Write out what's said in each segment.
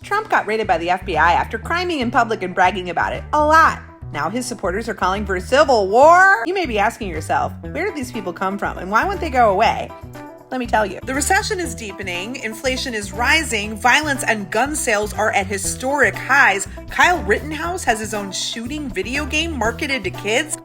Trump got raided by the FBI after criming in public and bragging about it a lot. Now his supporters are calling for civil war. You may be asking yourself, where did these people come from and why won't they go away? Let me tell you. The recession is deepening, inflation is rising, violence and gun sales are at historic highs. Kyle Rittenhouse has his own shooting video game marketed to kids.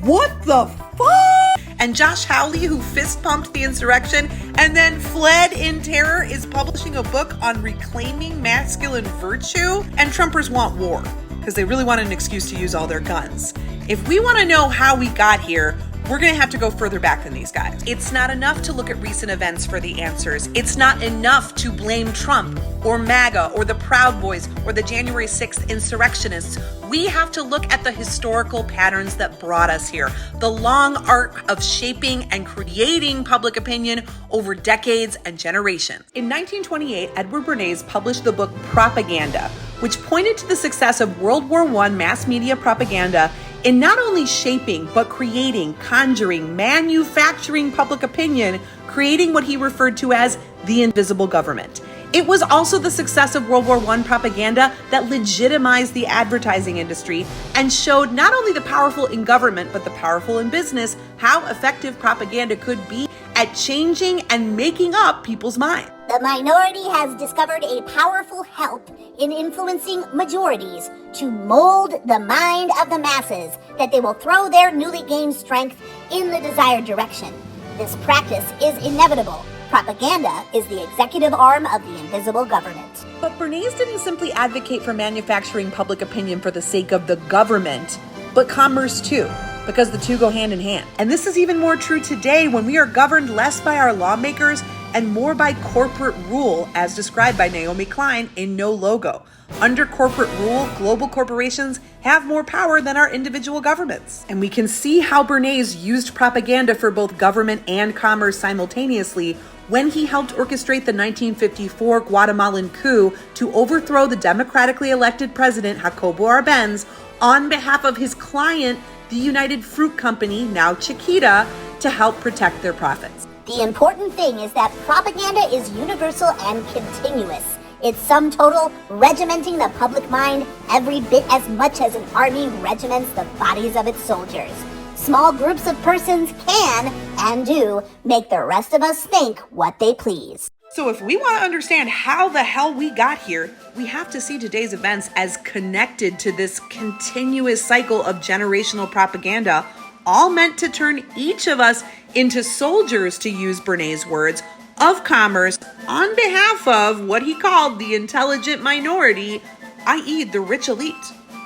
What the fuck? And Josh Hawley, who fist pumped the insurrection and then fled in terror, is publishing a book on reclaiming masculine virtue. And Trumpers want war because they really want an excuse to use all their guns. If we want to know how we got here, we're going to have to go further back than these guys. It's not enough to look at recent events for the answers. It's not enough to blame Trump or MAGA or the Proud Boys or the January 6th insurrectionists. We have to look at the historical patterns that brought us here, the long arc of shaping and creating public opinion over decades and generations. In 1928, Edward Bernays published the book Propaganda, which pointed to the success of World War I mass media propaganda in not only shaping, but creating, conjuring, manufacturing public opinion, creating what he referred to as the invisible government. It was also the success of World War I propaganda that legitimized the advertising industry and showed not only the powerful in government, but the powerful in business, how effective propaganda could be at changing and making up people's minds. The minority has discovered a powerful help in influencing majorities to mold the mind of the masses that they will throw their newly gained strength in the desired direction. This practice is inevitable. Propaganda is the executive arm of the invisible government. But Bernays didn't simply advocate for manufacturing public opinion for the sake of the government, but commerce too, because the two go hand in hand. And this is even more true today when we are governed less by our lawmakers and more by corporate rule, as described by Naomi Klein in No Logo. Under corporate rule, global corporations have more power than our individual governments. And we can see how Bernays used propaganda for both government and commerce simultaneously when he helped orchestrate the 1954 Guatemalan coup to overthrow the democratically elected president Jacobo Arbenz on behalf of his client, the United Fruit Company, now Chiquita, to help protect their profits. The important thing is that propaganda is universal and continuous. It's sum total regimenting the public mind every bit as much as an army regiments the bodies of its soldiers. Small groups of persons can, and do, make the rest of us think what they please. So if we want to understand how the hell we got here, we have to see today's events as connected to this continuous cycle of generational propaganda, all meant to turn each of us into soldiers, to use Bernays' words, of commerce on behalf of what he called the intelligent minority, i.e. the rich elite.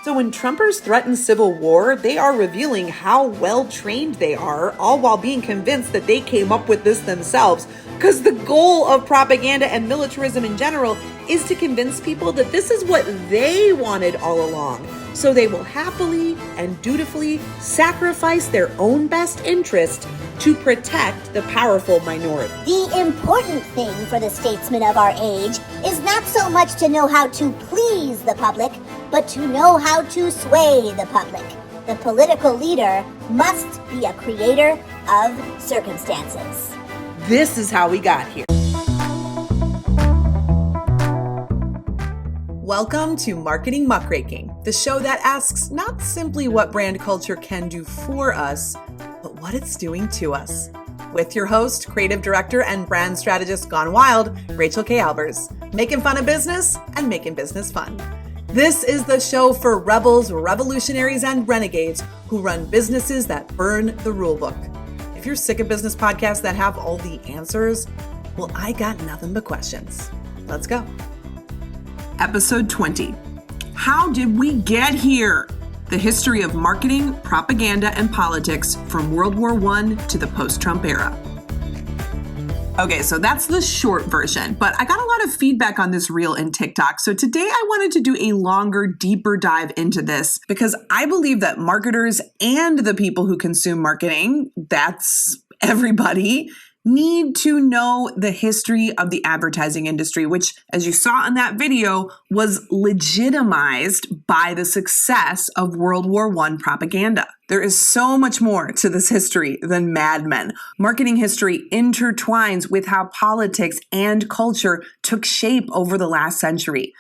So when Trumpers threaten civil war, they are revealing how well trained they are, all while being convinced that they came up with this themselves. Because the goal of propaganda and militarism in general is to convince people that this is what they wanted all along. So they will happily and dutifully sacrifice their own best interest to protect the powerful minority. The important thing for the statesmen of our age is not so much to know how to please the public, but to know how to sway the public. The political leader must be a creator of circumstances. This is how we got here. Welcome to Marketing Muckraking, the show that asks not simply what brand culture can do for us, but what it's doing to us. With your host, creative director, and brand strategist gone wild, Rachael K. Albers, making fun of business and making business fun. This is the show for rebels, revolutionaries, and renegades who run businesses that burn the rulebook. If you're sick of business podcasts that have all the answers, well, I got nothing but questions. Let's go. Episode 20. How did we get here? The history of marketing, propaganda, and politics from World War I to the post-Trump era. Okay, so that's the short version, but I got a lot of feedback on this reel in TikTok. So today I wanted to do a longer, deeper dive into this because I believe that marketers and the people who consume marketing, that's everybody, need to know the history of the advertising industry, which, as you saw in that video, was legitimized by the success of World War I propaganda. There is so much more to this history than Mad Men. Marketing history intertwines with how politics and culture took shape over the last century.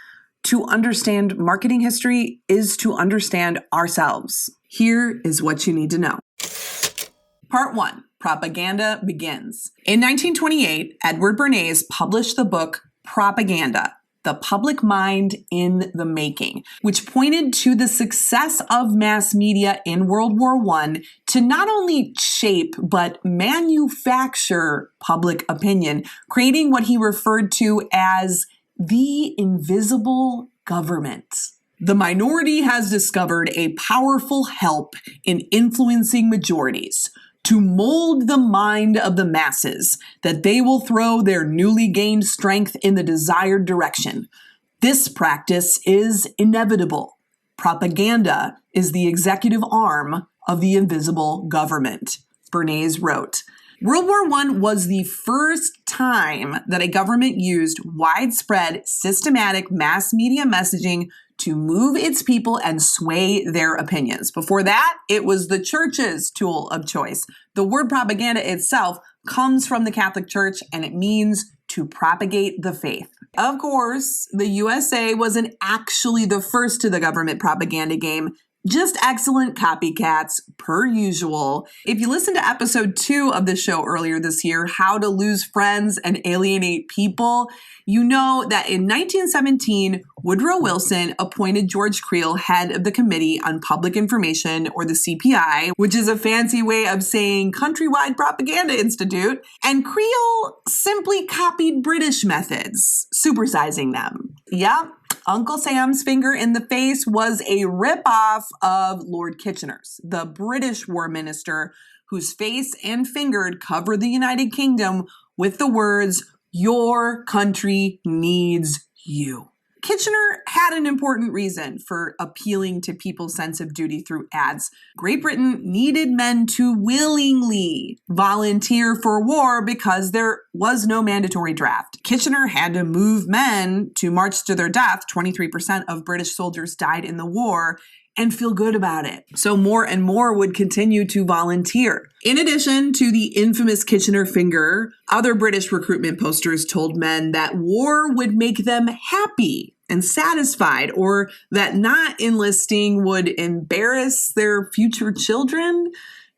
To understand marketing history is to understand ourselves. Here is what you need to know. Part 1. Propaganda begins. In 1928, Edward Bernays published the book Propaganda: The Public Mind in the Making, which pointed to the success of mass media in World War I to not only shape but manufacture public opinion, creating what he referred to as the invisible government. The minority has discovered a powerful help in influencing majorities to mold the mind of the masses, that they will throw their newly gained strength in the desired direction. This practice is inevitable. Propaganda is the executive arm of the invisible government, Bernays wrote. World War I was the first time that a government used widespread, systematic mass media messaging to move its people and sway their opinions. Before that, it was the church's tool of choice. The word propaganda itself comes from the Catholic Church, and it means to propagate the faith. Of course, the USA wasn't actually the first to the government propaganda game. Just excellent copycats, per usual. If you listened to episode 2 of the show earlier this year, How to Lose Friends and Alienate People, you know that in 1917, Woodrow Wilson appointed George Creel head of the Committee on Public Information, or the CPI, which is a fancy way of saying Countrywide Propaganda Institute, and Creel simply copied British methods, supersizing them. Yep. Uncle Sam's finger in the face was a ripoff of Lord Kitchener's, the British war minister whose face and finger covered the United Kingdom with the words, "Your country needs you." Kitchener had an important reason for appealing to people's sense of duty through ads. Great Britain needed men to willingly volunteer for war because there was no mandatory draft. Kitchener had to move men to march to their death. 23% of British soldiers died in the war, and feel good about it. So more and more would continue to volunteer. In addition to the infamous Kitchener finger, other British recruitment posters told men that war would make them happy and satisfied, or that not enlisting would embarrass their future children.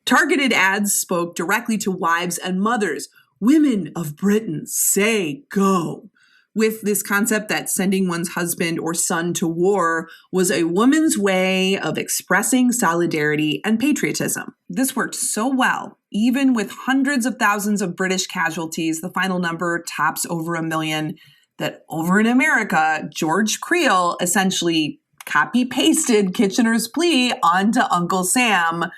Targeted ads spoke directly to wives and mothers. Women of Britain, say go. With this concept that sending one's husband or son to war was a woman's way of expressing solidarity and patriotism. This worked so well, even with hundreds of thousands of British casualties, the final number tops over 1 million, that over in America, George Creel essentially copy-pasted Kitchener's plea onto Uncle Sam,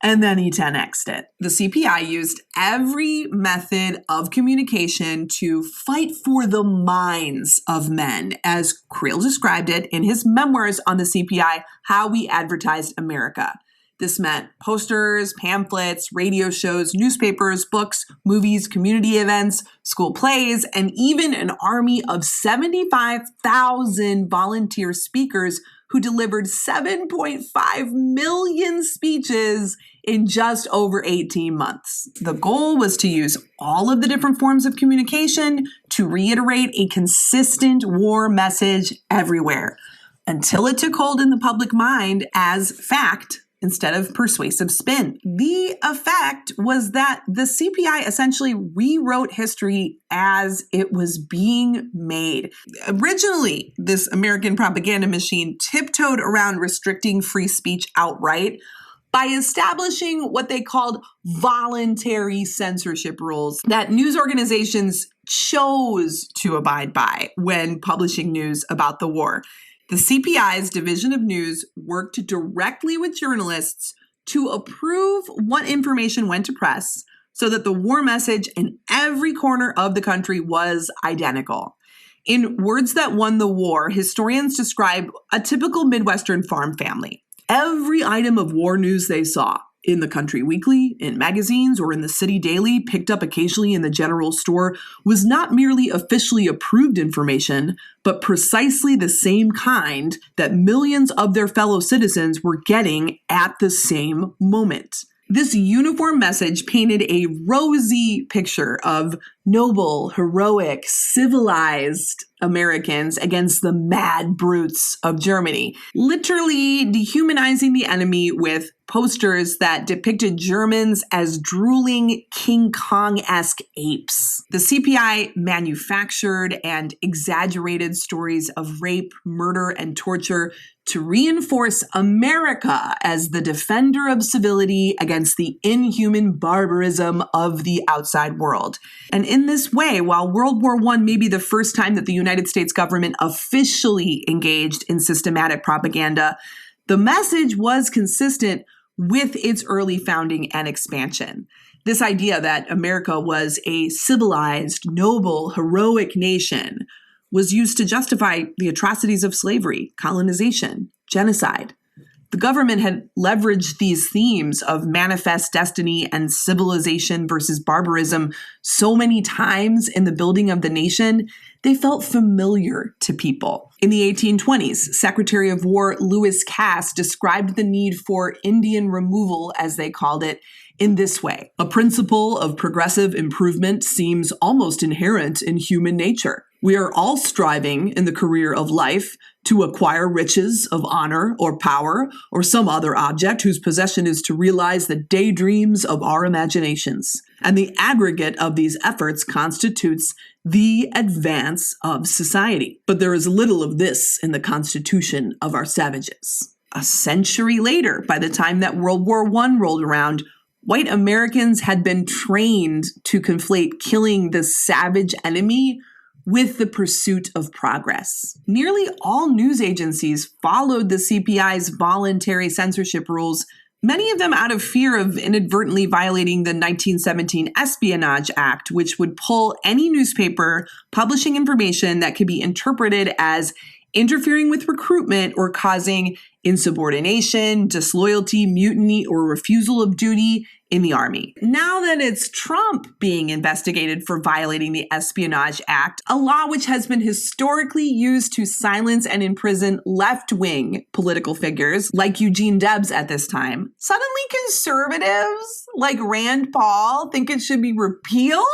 and then he 10x'd it. The CPI used every method of communication to fight for the minds of men, as Creel described it in his memoirs on the CPI, How We Advertised America. This meant posters, pamphlets, radio shows, newspapers, books, movies, community events, school plays, and even an army of 75,000 volunteer speakers who delivered 7.5 million speeches in just over 18 months. The goal was to use all of the different forms of communication to reiterate a consistent war message everywhere, until it took hold in the public mind as fact instead of persuasive spin. The effect was that the CPI essentially rewrote history as it was being made. Originally, this American propaganda machine tiptoed around restricting free speech outright by establishing what they called voluntary censorship rules that news organizations chose to abide by when publishing news about the war. The CPI's Division of News worked directly with journalists to approve what information went to press so that the war message in every corner of the country was identical. In Words That Won the War, historians describe a typical Midwestern farm family. Every item of war news they saw in the Country Weekly, in magazines, or in the City Daily, picked up occasionally in the general store, was not merely officially approved information, but precisely the same kind that millions of their fellow citizens were getting at the same moment. This uniform message painted a rosy picture of noble, heroic, civilized Americans against the mad brutes of Germany, literally dehumanizing the enemy with posters that depicted Germans as drooling King Kong-esque apes. The CPI manufactured and exaggerated stories of rape, murder, and torture to reinforce America as the defender of civility against the inhuman barbarism of the outside world. And in this way, while World War I may be the first time that the United States government officially engaged in systematic propaganda, the message was consistent with its early founding and expansion. This idea that America was a civilized, noble, heroic nation was used to justify the atrocities of slavery, colonization, genocide. The government had leveraged these themes of manifest destiny and civilization versus barbarism so many times in the building of the nation, they felt familiar to people. In the 1820s, Secretary of War Lewis Cass described the need for Indian removal, as they called it, in this way. A principle of progressive improvement seems almost inherent in human nature. We are all striving in the career of life to acquire riches of honor or power or some other object whose possession is to realize the daydreams of our imaginations. And the aggregate of these efforts constitutes the advance of society. But there is little of this in the constitution of our savages. A century later, by the time that World War I rolled around, white Americans had been trained to conflate killing the savage enemy with the pursuit of progress. Nearly all news agencies followed the CPI's voluntary censorship rules, many of them out of fear of inadvertently violating the 1917 Espionage Act, which would pull any newspaper publishing information that could be interpreted as interfering with recruitment or causing insubordination, disloyalty, mutiny, or refusal of duty in the Army. Now that it's Trump being investigated for violating the Espionage Act, a law which has been historically used to silence and imprison left-wing political figures like Eugene Debs at this time, suddenly conservatives like Rand Paul think it should be repealed?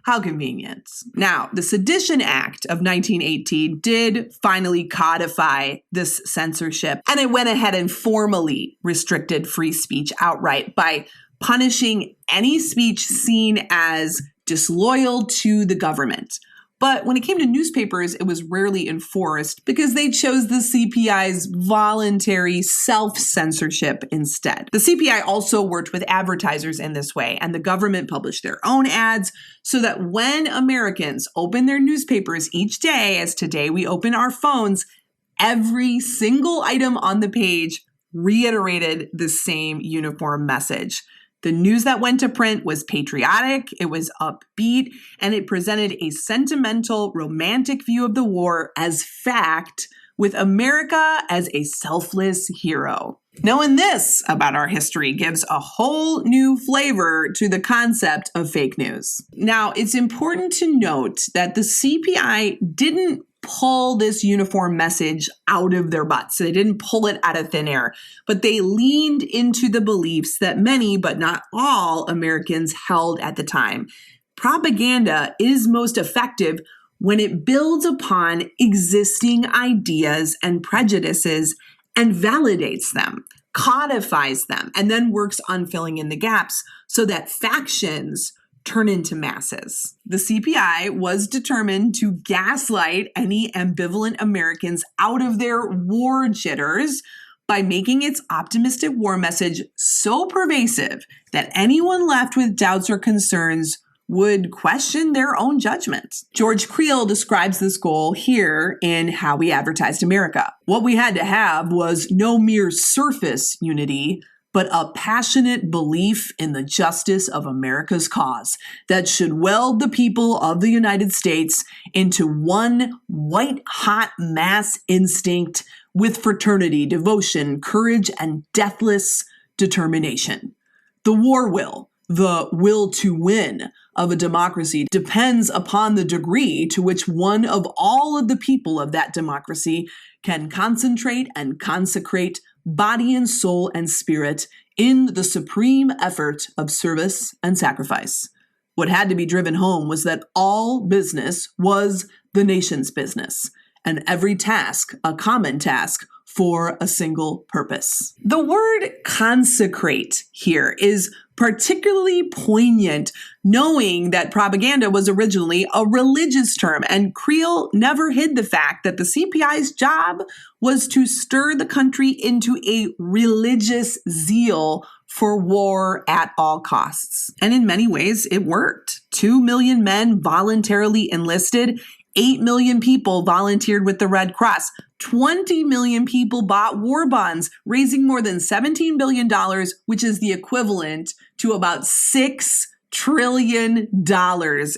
How convenient. Now, the Sedition Act of 1918 did finally codify this censorship, and it went ahead and formally restricted free speech outright by punishing any speech seen as disloyal to the government. But when it came to newspapers, it was rarely enforced because they chose the CPI's voluntary self-censorship instead. The CPI also worked with advertisers in this way, and the government published their own ads so that when Americans open their newspapers each day, as today we open our phones, every single item on the page reiterated the same uniform message. The news that went to print was patriotic, it was upbeat, and it presented a sentimental, romantic view of the war as fact, with America as a selfless hero. Knowing this about our history gives a whole new flavor to the concept of fake news. Now, it's important to note that the CPI didn't pull this uniform message out of their butts. So they didn't pull it out of thin air, but they leaned into the beliefs that many, but not all, Americans held at the time. Propaganda is most effective when it builds upon existing ideas and prejudices and validates them, codifies them, and then works on filling in the gaps so that factions turn into masses. The CPI was determined to gaslight any ambivalent Americans out of their war jitters by making its optimistic war message so pervasive that anyone left with doubts or concerns would question their own judgment. George Creel describes this goal here in How We Advertised America. What we had to have was no mere surface unity, but a passionate belief in the justice of America's cause that should weld the people of the United States into one white-hot mass instinct with fraternity, devotion, courage, and deathless determination. The war will, the will to win of a democracy depends upon the degree to which one of all of the people of that democracy can concentrate and consecrate body and soul and spirit in the supreme effort of service and sacrifice. What had to be driven home was that all business was the nation's business, and every task a common task for a single purpose. The word consecrate here is particularly poignant, knowing that propaganda was originally a religious term, and Creel never hid the fact that the CPI's job was to stir the country into a religious zeal for war at all costs. And in many ways, it worked. 2 million men voluntarily enlisted. 8 million people volunteered with the Red Cross. 20 million people bought war bonds, raising more than $17 billion, which is the equivalent to about $6 trillion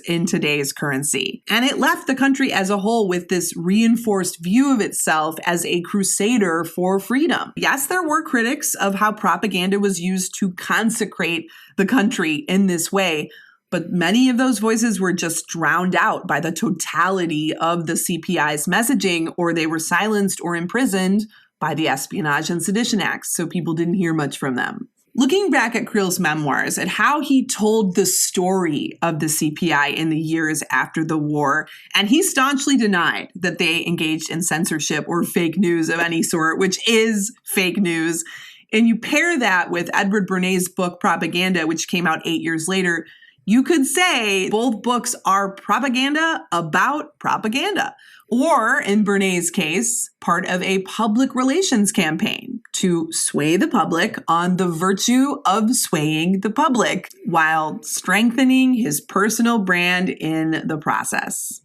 in today's currency. And it left the country as a whole with this reinforced view of itself as a crusader for freedom. Yes, there were critics of how propaganda was used to consecrate the country in this way, but many of those voices were just drowned out by the totality of the CPI's messaging, or they were silenced or imprisoned by the Espionage and Sedition Acts, so people didn't hear much from them. Looking back at Creel's memoirs, at how he told the story of the CPI in the years after the war, and he staunchly denied that they engaged in censorship or fake news of any sort, which is fake news, and you pair that with Edward Bernay's book Propaganda, which came out 8 years later, you could say both books are propaganda about propaganda, or in Bernay's case, part of a public relations campaign to sway the public on the virtue of swaying the public while strengthening his personal brand in the process.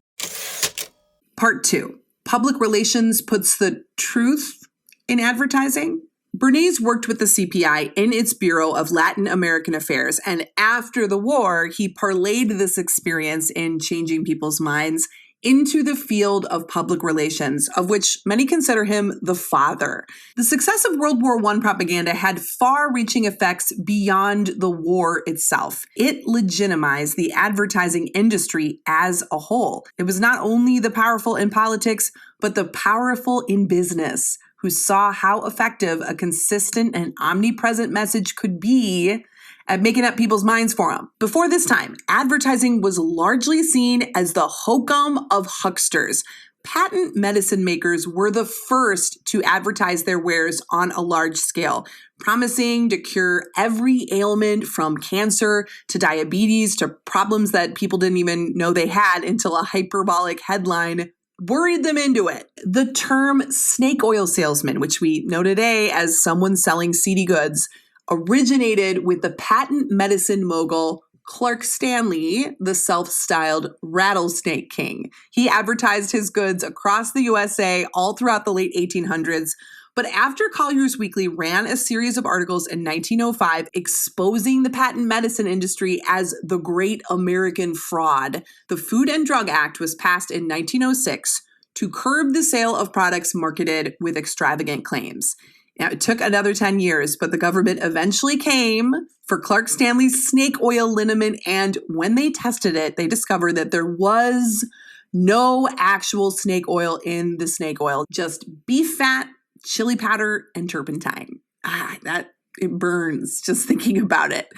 Part 2. Public relations puts the truth in advertising. Bernays worked with the CPI in its Bureau of Latin American Affairs, and after the war, he parlayed this experience in changing people's minds into the field of public relations, of which many consider him the father. The success of World War I propaganda had far-reaching effects beyond the war itself. It legitimized the advertising industry as a whole. It was not only the powerful in politics, but the powerful in business, who saw how effective a consistent and omnipresent message could be at making up people's minds for them. Before this time, advertising was largely seen as the hokum of hucksters. Patent medicine makers were the first to advertise their wares on a large scale, promising to cure every ailment from cancer to diabetes to problems that people didn't even know they had until a hyperbolic headline worried them into it. The term snake oil salesman, which we know today as someone selling seedy goods, originated with the patent medicine mogul Clark Stanley, the self-styled rattlesnake king. He advertised his goods across the USA all throughout the late 1800s. But after Collier's Weekly ran a series of articles in 1905 exposing the patent medicine industry as the great American fraud, the Food and Drug Act was passed in 1906 to curb the sale of products marketed with extravagant claims. Now, it took another 10 years, but the government eventually came for Clark Stanley's snake oil liniment, and when they tested it, they discovered that there was no actual snake oil in the snake oil, just beef fat, chili powder, and turpentine. It burns just thinking about it.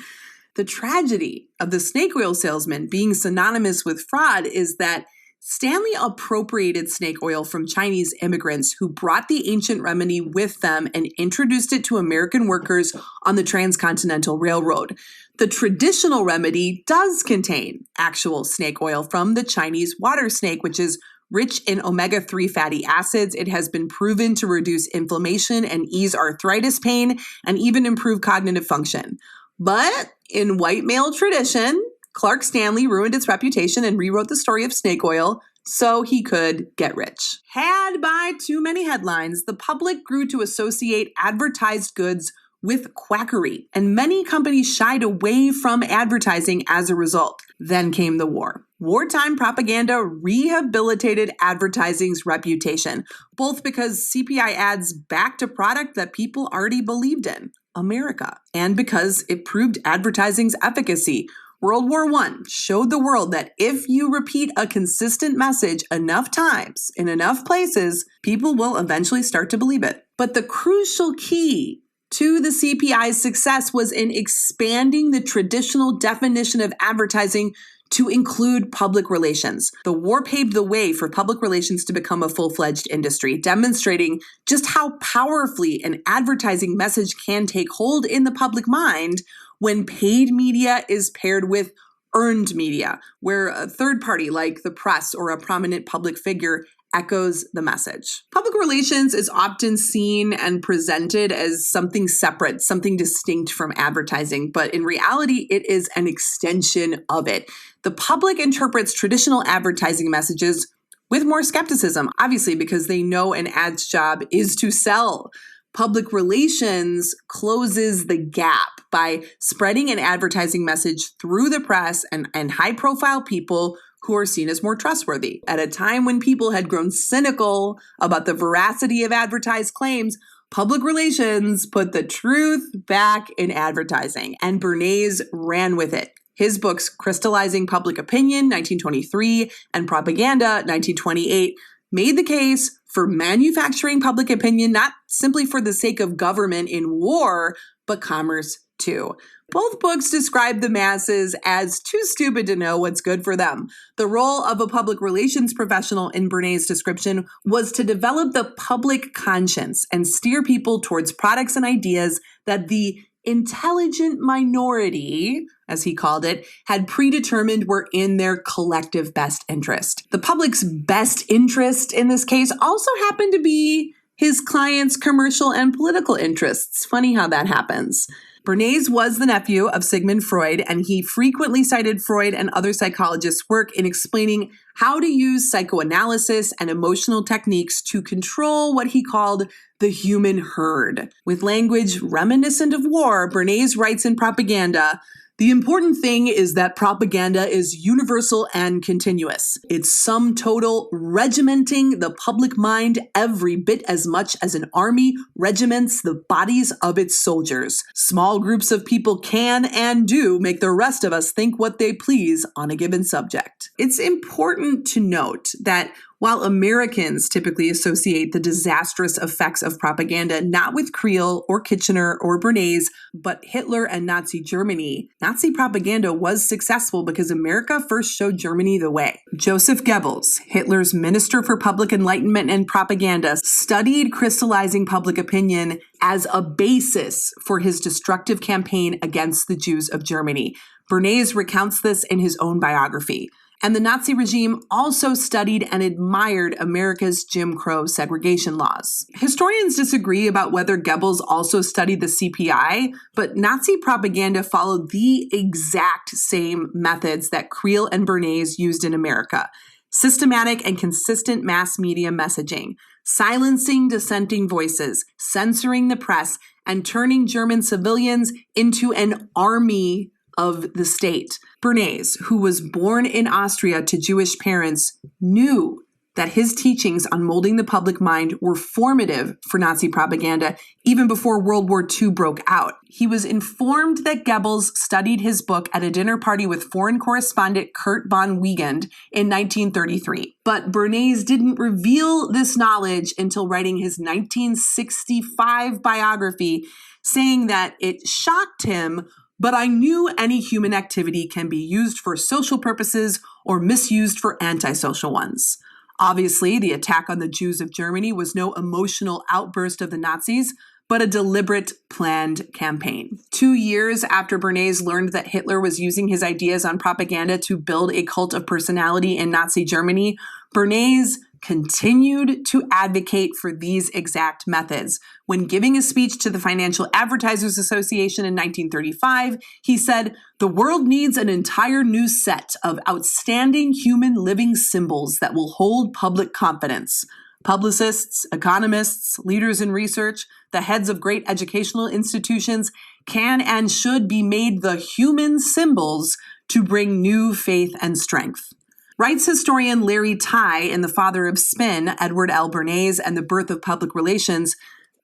The tragedy of the snake oil salesman being synonymous with fraud is that Stanley appropriated snake oil from Chinese immigrants who brought the ancient remedy with them and introduced it to American workers on the Transcontinental Railroad. The traditional remedy does contain actual snake oil from the Chinese water snake, which is rich in omega-3 fatty acids. It has been proven to reduce inflammation and ease arthritis pain and even improve cognitive function. But in white male tradition, Clark Stanley ruined its reputation and rewrote the story of snake oil so he could get rich. Had by too many headlines, the public grew to associate advertised goods with quackery, and many companies shied away from advertising as a result. Then came the war. Wartime propaganda rehabilitated advertising's reputation, both because CPI ads backed a product that people already believed in, America, and because it proved advertising's efficacy. World War I showed the world that if you repeat a consistent message enough times in enough places, people will eventually start to believe it. But the crucial key to the CPI's success was in expanding the traditional definition of advertising to include public relations. The war paved the way for public relations to become a full-fledged industry, demonstrating just how powerfully an advertising message can take hold in the public mind when paid media is paired with earned media, where a third party like the press or a prominent public figure echoes the message. Public relations is often seen and presented as something separate, something distinct from advertising, but in reality, it is an extension of it. The public interprets traditional advertising messages with more skepticism, obviously, because they know an ad's job is to sell. Public relations closes the gap by spreading an advertising message through the press and high-profile people who are seen as more trustworthy. At a time when people had grown cynical about the veracity of advertised claims, public relations put the truth back in advertising, and Bernays ran with it. His books Crystallizing Public Opinion, 1923, and Propaganda, 1928, made the case for manufacturing public opinion, not simply for the sake of government in war, but commerce too. Both books describe the masses as too stupid to know what's good for them. The role of a public relations professional in Bernays' description was to develop the public conscience and steer people towards products and ideas that the intelligent minority, as he called it, had predetermined were in their collective best interest. The public's best interest in this case also happened to be his client's commercial and political interests. Funny how that happens. Bernays was the nephew of Sigmund Freud, and he frequently cited Freud and other psychologists' work in explaining how to use psychoanalysis and emotional techniques to control what he called the human herd. With language reminiscent of war, Bernays writes in Propaganda, "The important thing is that propaganda is universal and continuous. It's sum total regimenting the public mind every bit as much as an army regiments the bodies of its soldiers. Small groups of people can and do make the rest of us think what they please on a given subject." It's important to note that while Americans typically associate the disastrous effects of propaganda not with Creel or Kitchener or Bernays, but Hitler and Nazi Germany, Nazi propaganda was successful because America first showed Germany the way. Joseph Goebbels, Hitler's Minister for Public Enlightenment and Propaganda, studied crystallizing public opinion as a basis for his destructive campaign against the Jews of Germany. Bernays recounts this in his own biography. And the Nazi regime also studied and admired America's Jim Crow segregation laws. Historians disagree about whether Goebbels also studied the CPI, but Nazi propaganda followed the exact same methods that Creel and Bernays used in America. Systematic and consistent mass media messaging, silencing dissenting voices, censoring the press, and turning German civilians into an army of the state. Bernays, who was born in Austria to Jewish parents, knew that his teachings on molding the public mind were formative for Nazi propaganda even before World War II broke out. He was informed that Goebbels studied his book at a dinner party with foreign correspondent Kurt von Wiegand in 1933. But Bernays didn't reveal this knowledge until writing his 1965 biography, saying that it shocked him, but I knew any human activity can be used for social purposes or misused for antisocial ones. Obviously, the attack on the Jews of Germany was no emotional outburst of the Nazis, but a deliberate, planned campaign. 2 years after Bernays learned that Hitler was using his ideas on propaganda to build a cult of personality in Nazi Germany, Bernays continued to advocate for these exact methods. When giving a speech to the Financial Advertisers Association in 1935, he said, "The world needs an entire new set of outstanding human living symbols that will hold public confidence. Publicists, economists, leaders in research, the heads of great educational institutions can and should be made the human symbols to bring new faith and strength." Writes historian Larry Tye in The Father of Spin, Edward L. Bernays and the Birth of Public Relations,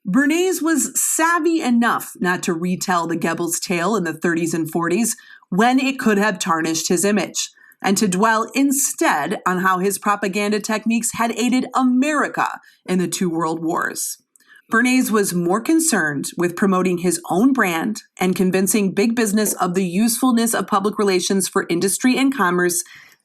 Bernays was savvy enough not to retell the Goebbels tale in the 30s and 40s when it could have tarnished his image, and to dwell instead on how his propaganda techniques had aided America in the two world wars. Bernays was more concerned with promoting his own brand and convincing big business of the usefulness of public relations for industry and commerce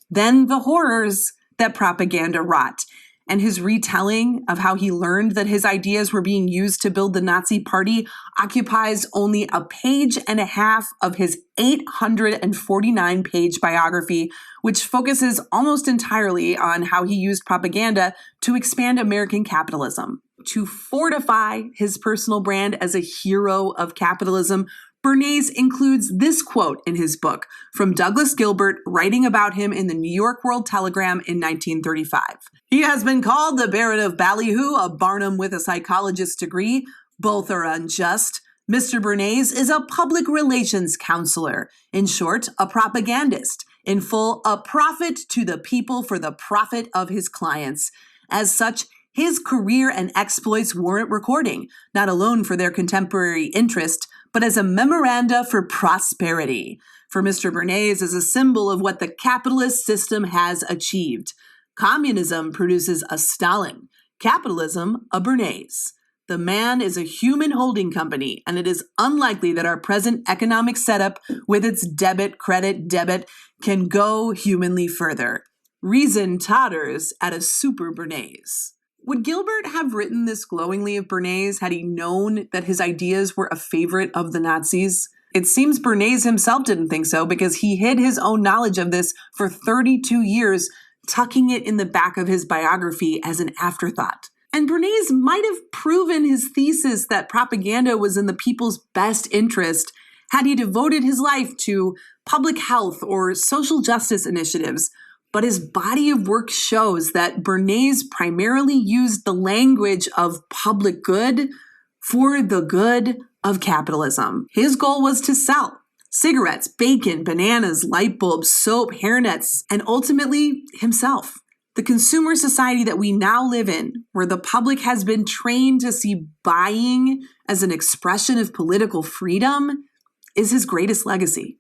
than the horrors that propaganda wrought. And his retelling of how he learned that his ideas were being used to build the Nazi Party occupies only a page and a half of his 849-page biography, which focuses almost entirely on how he used propaganda to expand American capitalism. To fortify his personal brand as a hero of capitalism, Bernays includes this quote in his book from Douglas Gilbert writing about him in the New York World Telegram in 1935. He has been called the Baron of Ballyhoo, a Barnum with a psychologist's degree. Both are unjust. Mr. Bernays is a public relations counselor. In short, a propagandist. In full, a prophet to the people for the profit of his clients. As such, his career and exploits warrant recording, not alone for their contemporary interest, but as a memoranda for prosperity. For Mr. Bernays is a symbol of what the capitalist system has achieved. Communism produces a Stalin, capitalism a Bernays. The man is a human holding company, and it is unlikely that our present economic setup with its debit, credit, debit can go humanly further. Reason totters at a super Bernays. Would Gilbert have written this glowingly of Bernays had he known that his ideas were a favorite of the Nazis? It seems Bernays himself didn't think so because he hid his own knowledge of this for 32 years, tucking it in the back of his biography as an afterthought. And Bernays might have proven his thesis that propaganda was in the people's best interest had he devoted his life to public health or social justice initiatives. But his body of work shows that Bernays primarily used the language of public good for the good of capitalism. His goal was to sell cigarettes, bacon, bananas, light bulbs, soap, hairnets, and ultimately himself. The consumer society that we now live in, where the public has been trained to see buying as an expression of political freedom, is his greatest legacy.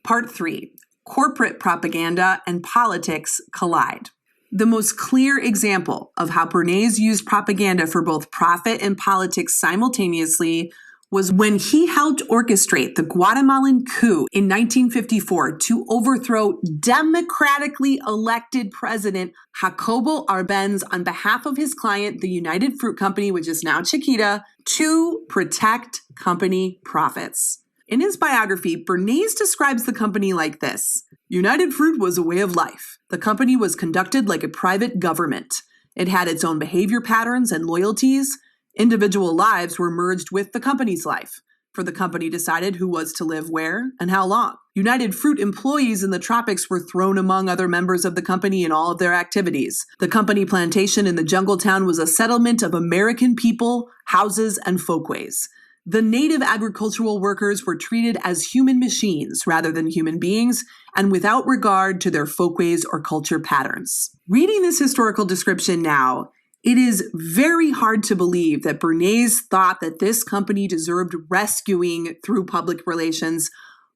Part 3. Corporate propaganda and politics collide. The most clear example of how Bernays used propaganda for both profit and politics simultaneously was when he helped orchestrate the Guatemalan coup in 1954 to overthrow democratically elected President Jacobo Arbenz on behalf of his client, the United Fruit Company, which is now Chiquita, to protect company profits. In his biography, Bernays describes the company like this. United Fruit was a way of life. The company was conducted like a private government. It had its own behavior patterns and loyalties. Individual lives were merged with the company's life, for the company decided who was to live where and how long. United Fruit employees in the tropics were thrown among other members of the company in all of their activities. The company plantation in the jungle town was a settlement of American people, houses, and folkways. The native agricultural workers were treated as human machines rather than human beings, and without regard to their folkways or culture patterns. Reading this historical description now, it is very hard to believe that Bernays thought that this company deserved rescuing through public relations,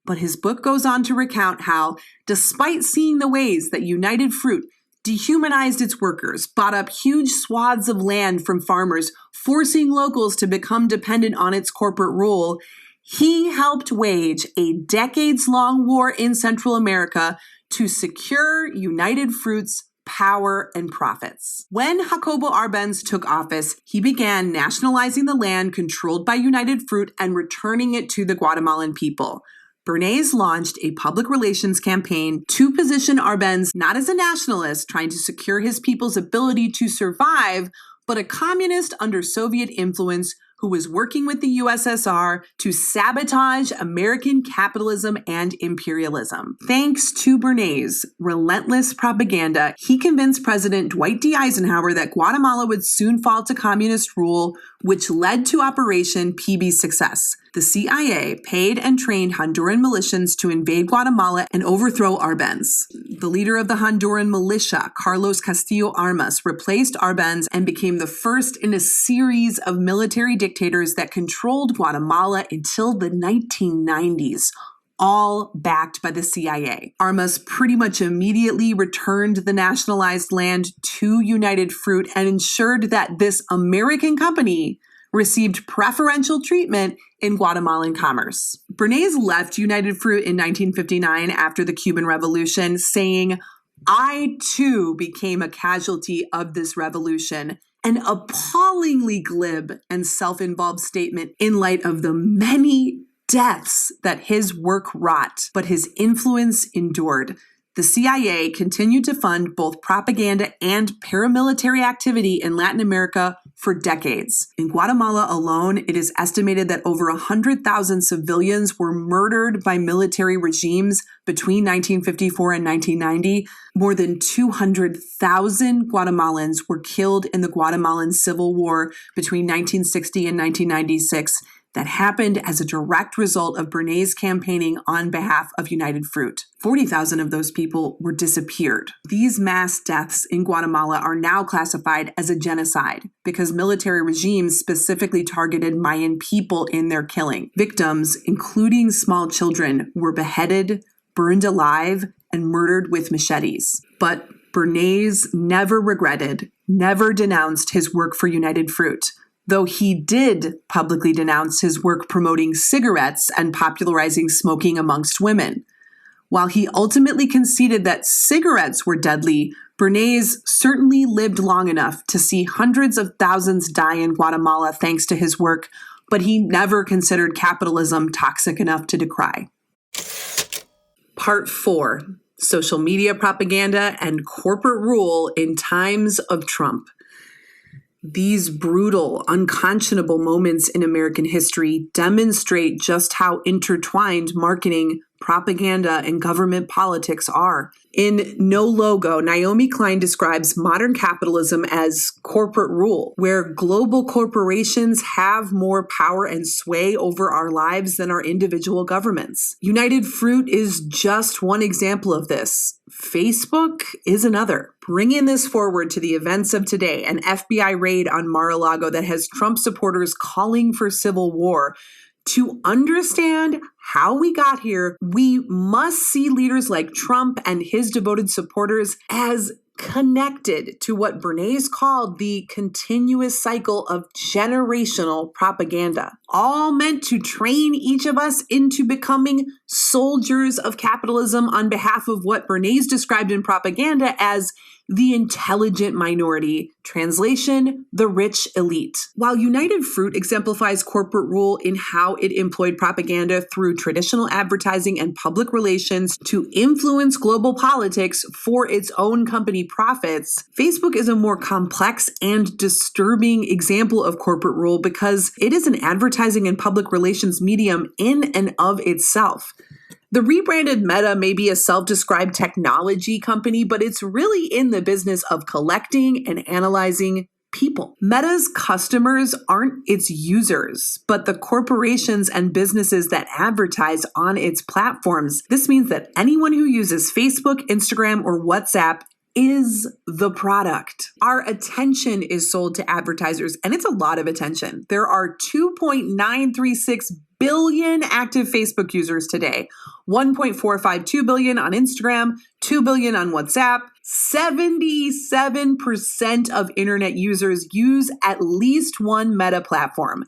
but his book goes on to recount how, despite seeing the ways that United Fruit dehumanized its workers, bought up huge swaths of land from farmers, forcing locals to become dependent on its corporate rule, he helped wage a decades-long war in Central America to secure United Fruit's power and profits. When Jacobo Arbenz took office, he began nationalizing the land controlled by United Fruit and returning it to the Guatemalan people. Bernays launched a public relations campaign to position Arbenz not as a nationalist trying to secure his people's ability to survive, but a communist under Soviet influence who was working with the USSR to sabotage American capitalism and imperialism. Thanks to Bernays' relentless propaganda, he convinced President Dwight D. Eisenhower that Guatemala would soon fall to communist rule, which led to Operation PB's success. The CIA paid and trained Honduran militias to invade Guatemala and overthrow Arbenz. The leader of the Honduran militia, Carlos Castillo Armas, replaced Arbenz and became the first in a series of military dictators that controlled Guatemala until the 1990s. all backed by the CIA. Armas pretty much immediately returned the nationalized land to United Fruit and ensured that this American company received preferential treatment in Guatemalan commerce. Bernays left United Fruit in 1959 after the Cuban Revolution, saying, "I too became a casualty of this revolution," an appallingly glib and self-involved statement in light of the many deaths that his work wrought, but his influence endured. The CIA continued to fund both propaganda and paramilitary activity in Latin America for decades. In Guatemala alone, it is estimated that over 100,000 civilians were murdered by military regimes between 1954 and 1990. More than 200,000 Guatemalans were killed in the Guatemalan Civil War between 1960 and 1996. That happened as a direct result of Bernays campaigning on behalf of United Fruit. 40,000 of those people were disappeared. These mass deaths in Guatemala are now classified as a genocide because military regimes specifically targeted Mayan people in their killing. Victims, including small children, were beheaded, burned alive, and murdered with machetes. But Bernays never regretted, never denounced his work for United Fruit, though he did publicly denounce his work promoting cigarettes and popularizing smoking amongst women. While he ultimately conceded that cigarettes were deadly, Bernays certainly lived long enough to see hundreds of thousands die in Guatemala thanks to his work, but he never considered capitalism toxic enough to decry. Part 4: Social media propaganda and corporate rule in times of Trump. These brutal, unconscionable moments in American history demonstrate just how intertwined marketing, propaganda, and government politics are. In No Logo, Naomi Klein describes modern capitalism as corporate rule, where global corporations have more power and sway over our lives than our individual governments. United Fruit is just one example of this. Facebook is another. Bringing this forward to the events of today, an FBI raid on Mar-a-Lago that has Trump supporters calling for civil war. To understand how we got here, we must see leaders like Trump and his devoted supporters as connected to what Bernays called the continuous cycle of generational propaganda, all meant to train each of us into becoming soldiers of capitalism on behalf of what Bernays described in propaganda as the intelligent minority. Translation, the rich elite. While United Fruit exemplifies corporate rule in how it employed propaganda through traditional advertising and public relations to influence global politics for its own company profits, Facebook is a more complex and disturbing example of corporate rule because it is an advertising and public relations medium in and of itself. The rebranded Meta may be a self-described technology company, but it's really in the business of collecting and analyzing people. Meta's customers aren't its users, but the corporations and businesses that advertise on its platforms. This means that anyone who uses Facebook, Instagram, or WhatsApp is the product. Our attention is sold to advertisers, and it's a lot of attention. There are 2.936 billion active Facebook users today, 1.452 billion on Instagram, 2 billion on WhatsApp. 77% of internet users use at least one Meta platform.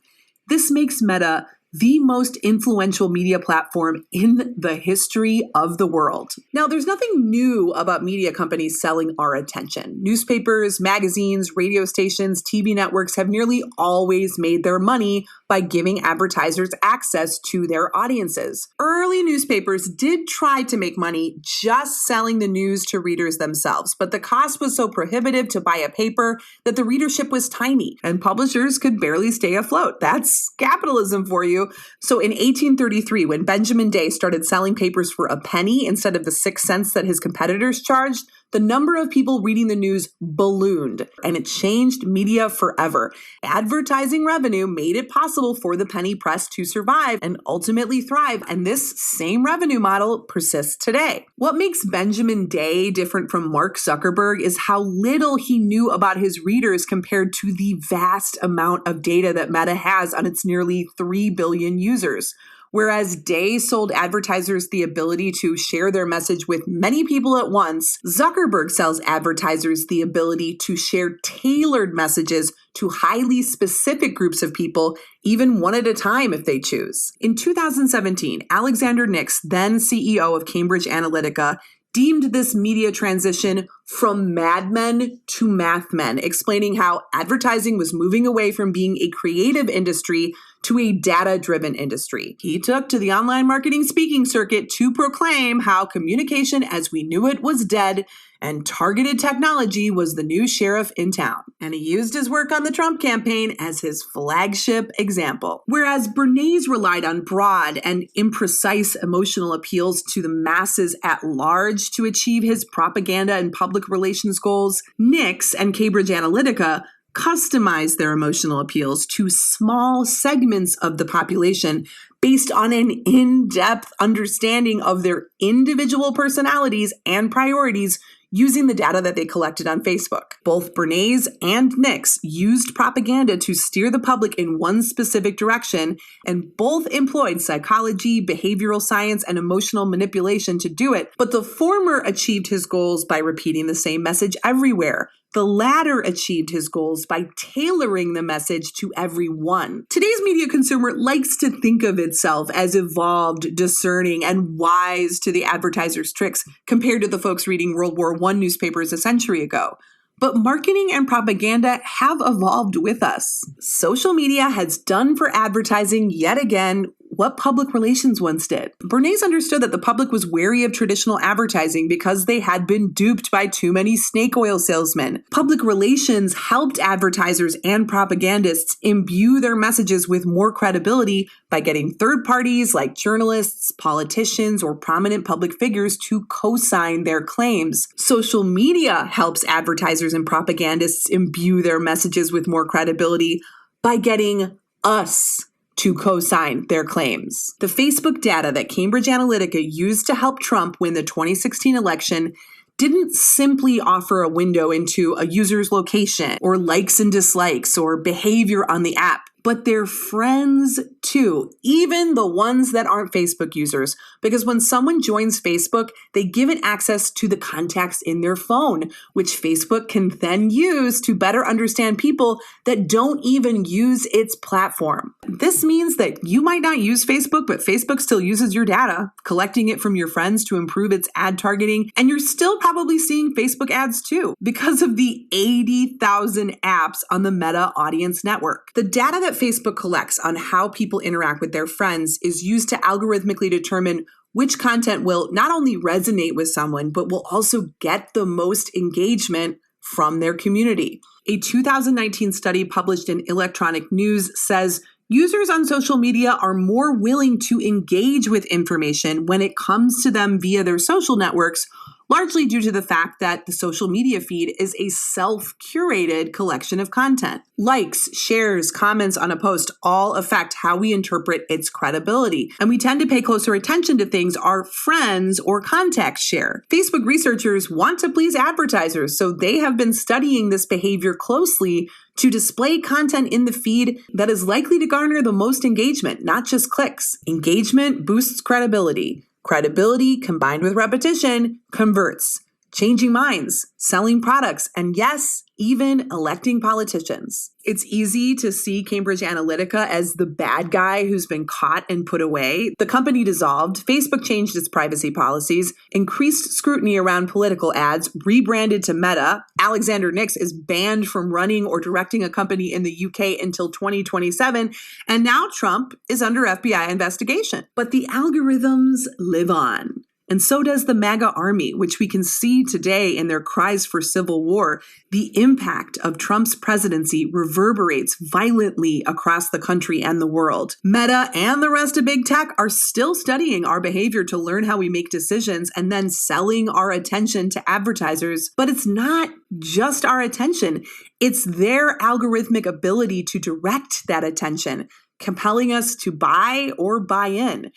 This makes Meta the most influential media platform in the history of the world. Now, there's nothing new about media companies selling our attention. Newspapers, magazines, radio stations, TV networks have nearly always made their money by giving advertisers access to their audiences. Early newspapers did try to make money just selling the news to readers themselves, but the cost was so prohibitive to buy a paper that the readership was tiny, and publishers could barely stay afloat. That's capitalism for you. So in 1833, when Benjamin Day started selling papers for a penny instead of the 6 cents that his competitors charged, the number of people reading the news ballooned, and it changed media forever. Advertising revenue made it possible for the penny press to survive and ultimately thrive, and this same revenue model persists today. What makes Benjamin Day different from Mark Zuckerberg is how little he knew about his readers compared to the vast amount of data that Meta has on its nearly 3 billion users. Whereas Day sold advertisers the ability to share their message with many people at once, Zuckerberg sells advertisers the ability to share tailored messages to highly specific groups of people, even one at a time if they choose. In 2017, Alexander Nix, then CEO of Cambridge Analytica, deemed this media transition from madmen to mathmen, explaining how advertising was moving away from being a creative industry to a data-driven industry. He took to the online marketing speaking circuit to proclaim how communication as we knew it was dead and targeted technology was the new sheriff in town. And he used his work on the Trump campaign as his flagship example. Whereas Bernays relied on broad and imprecise emotional appeals to the masses at large to achieve his propaganda and public relations goals, Nix and Cambridge Analytica customized their emotional appeals to small segments of the population based on an in-depth understanding of their individual personalities and priorities using the data that they collected on Facebook. Both Bernays and Nix used propaganda to steer the public in one specific direction, and both employed psychology, behavioral science, and emotional manipulation to do it, but the former achieved his goals by repeating the same message everywhere. The latter achieved his goals by tailoring the message to everyone. Today's media consumer likes to think of itself as evolved, discerning, and wise to the advertiser's tricks compared to the folks reading World War I newspapers a century ago. But marketing and propaganda have evolved with us. Social media has done for advertising yet again what public relations once did. Bernays understood that the public was wary of traditional advertising because they had been duped by too many snake oil salesmen. Public relations helped advertisers and propagandists imbue their messages with more credibility by getting third parties like journalists, politicians, or prominent public figures to co-sign their claims. Social media helps advertisers and propagandists imbue their messages with more credibility by getting us to co-sign their claims. The Facebook data that Cambridge Analytica used to help Trump win the 2016 election didn't simply offer a window into a user's location or likes and dislikes or behavior on the app, but their friends too, even the ones that aren't Facebook users. Because when someone joins Facebook, they give it access to the contacts in their phone, which Facebook can then use to better understand people that don't even use its platform. This means that you might not use Facebook, but Facebook still uses your data, collecting it from your friends to improve its ad targeting, and you're still probably seeing Facebook ads too, because of the 80,000 apps on the Meta Audience Network. The data that Facebook collects on how people interact with their friends is used to algorithmically determine which content will not only resonate with someone, but will also get the most engagement from their community. A 2019 study published in Electronic News says users on social media are more willing to engage with information when it comes to them via their social networks, largely due to the fact that the social media feed is a self-curated collection of content. Likes, shares, comments on a post all affect how we interpret its credibility, and we tend to pay closer attention to things our friends or contacts share. Facebook researchers want to please advertisers, so they have been studying this behavior closely to display content in the feed that is likely to garner the most engagement, not just clicks. Engagement boosts credibility. Credibility combined with repetition converts, changing minds, selling products, and yes, even electing politicians. It's easy to see Cambridge Analytica as the bad guy who's been caught and put away. The company dissolved, Facebook changed its privacy policies, increased scrutiny around political ads, rebranded to Meta. Alexander Nix is banned from running or directing a company in the UK until 2027, and now Trump is under FBI investigation. But the algorithms live on. And so does the MAGA army, which we can see today in their cries for civil war. The impact of Trump's presidency reverberates violently across the country and the world. Meta and the rest of big tech are still studying our behavior to learn how we make decisions and then selling our attention to advertisers. But it's not just our attention. It's their algorithmic ability to direct that attention, compelling us to buy or buy in.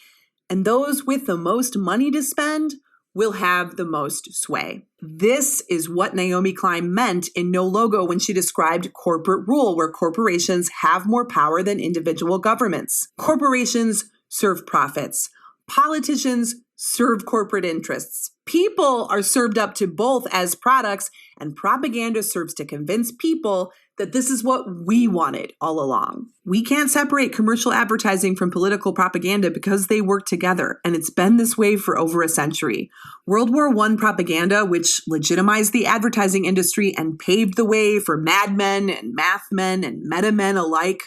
And those with the most money to spend will have the most sway. This is what Naomi Klein meant in No Logo when she described corporate rule, where corporations have more power than individual governments. Corporations serve profits. Politicians serve corporate interests. People are served up to both as products, and propaganda serves to convince people that this is what we wanted all along. We can't separate commercial advertising from political propaganda because they work together, and it's been this way for over a century. World War I propaganda, which legitimized the advertising industry and paved the way for madmen and mathmen and meta-men alike,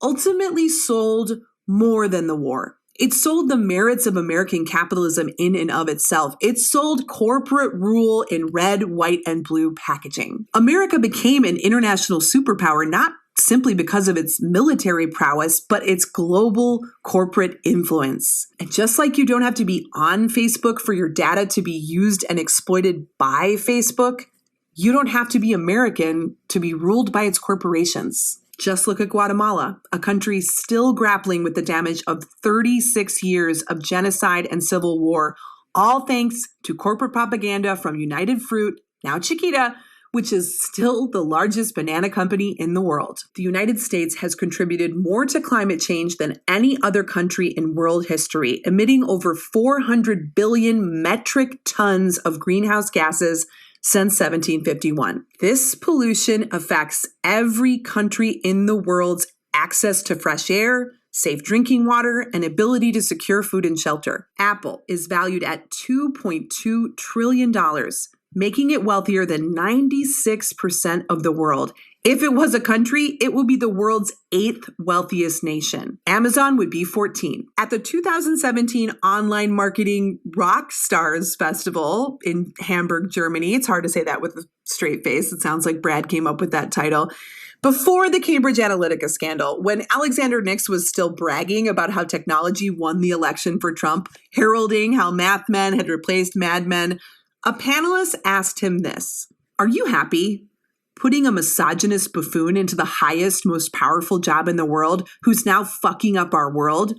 ultimately sold more than the war. It sold the merits of American capitalism in and of itself. It sold corporate rule in red, white, and blue packaging. America became an international superpower not simply because of its military prowess, but its global corporate influence. And just like you don't have to be on Facebook for your data to be used and exploited by Facebook, you don't have to be American to be ruled by its corporations. Just look at Guatemala, a country still grappling with the damage of 36 years of genocide and civil war, all thanks to corporate propaganda from United Fruit, now Chiquita, which is still the largest banana company in the world. The United States has contributed more to climate change than any other country in world history, emitting over 400 billion metric tons of greenhouse gases since 1751. This pollution affects every country in the world's access to fresh air, safe drinking water, and ability to secure food and shelter. Apple is valued at $2.2 trillion, making it wealthier than 96% of the world. If it was a country, it would be the world's 8th wealthiest nation. Amazon would be 14. At the 2017 Online Marketing Rock Stars Festival in Hamburg, Germany, it's hard to say that with a straight face. It sounds like Brad came up with that title. Before the Cambridge Analytica scandal, when Alexander Nix was still bragging about how technology won the election for Trump, heralding how mathmen had replaced madmen, a panelist asked him this: "Are you happy putting a misogynist buffoon into the highest, most powerful job in the world who's now fucking up our world?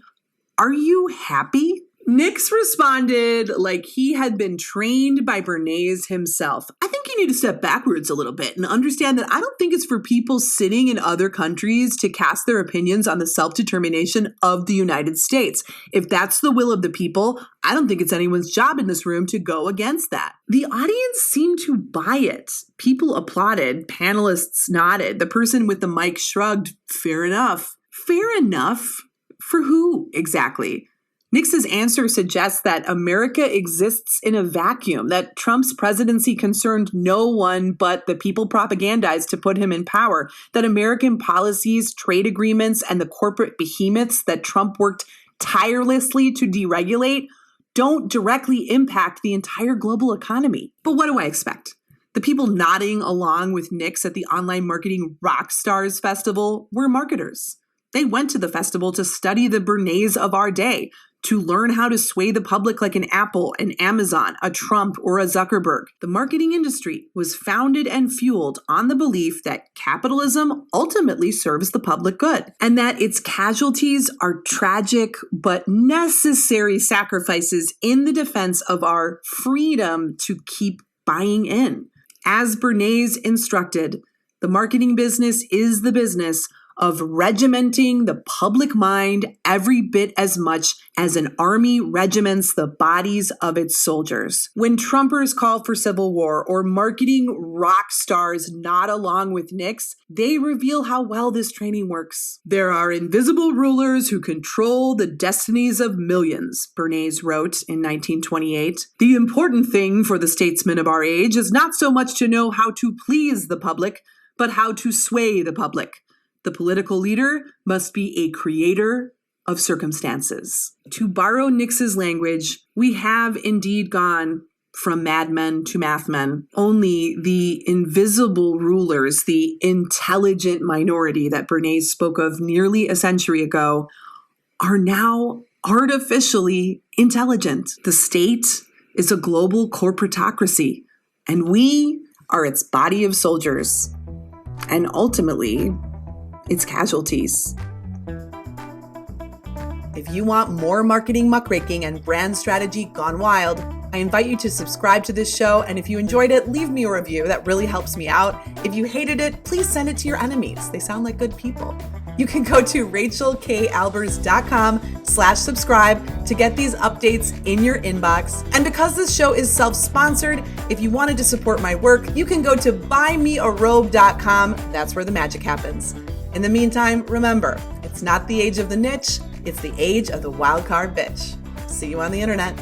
Are you happy?" Nix responded like he had been trained by Bernays himself. "I think you need to step backwards a little bit and understand that I don't think it's for people sitting in other countries to cast their opinions on the self-determination of the United States. If that's the will of the people, I don't think it's anyone's job in this room to go against that." The audience seemed to buy it. People applauded, panelists nodded, the person with the mic shrugged. Fair enough. Fair enough? For who exactly? Nix's answer suggests that America exists in a vacuum, that Trump's presidency concerned no one but the people propagandized to put him in power, that American policies, trade agreements, and the corporate behemoths that Trump worked tirelessly to deregulate don't directly impact the entire global economy. But what do I expect? The people nodding along with Nix at the Online Marketing Rock Stars Festival were marketers. They went to the festival to study the Bernays of our day, to learn how to sway the public like an Apple, an Amazon, a Trump, or a Zuckerberg. The marketing industry was founded and fueled on the belief that capitalism ultimately serves the public good, and that its casualties are tragic but necessary sacrifices in the defense of our freedom to keep buying in. As Bernays instructed, the marketing business is the business of regimenting the public mind every bit as much as an army regiments the bodies of its soldiers. When Trumpers call for civil war or marketing rock stars nod along with Nix, they reveal how well this training works. "There are invisible rulers who control the destinies of millions," Bernays wrote in 1928. "The important thing for the statesmen of our age is not so much to know how to please the public, but how to sway the public. The political leader must be a creator of circumstances." To borrow Nix's language, we have indeed gone from madmen to mathmen. Only the invisible rulers, the intelligent minority that Bernays spoke of nearly a century ago, are now artificially intelligent. The state is a global corporatocracy, and we are its body of soldiers, and ultimately, its casualties. If you want more marketing muckraking and brand strategy gone wild, I invite you to subscribe to this show, and if you enjoyed it, leave me a review. That really helps me out. If you hated it, please send it to your enemies. They sound like good people. You can go to rachaelkalbers.com/subscribe to get these updates in your inbox. And because this show is self-sponsored, if you wanted to support my work, you can go to buymearobe.com. That's where the magic happens. In the meantime, remember, it's not the age of the niche, it's the age of the wildcard bitch. See you on the internet.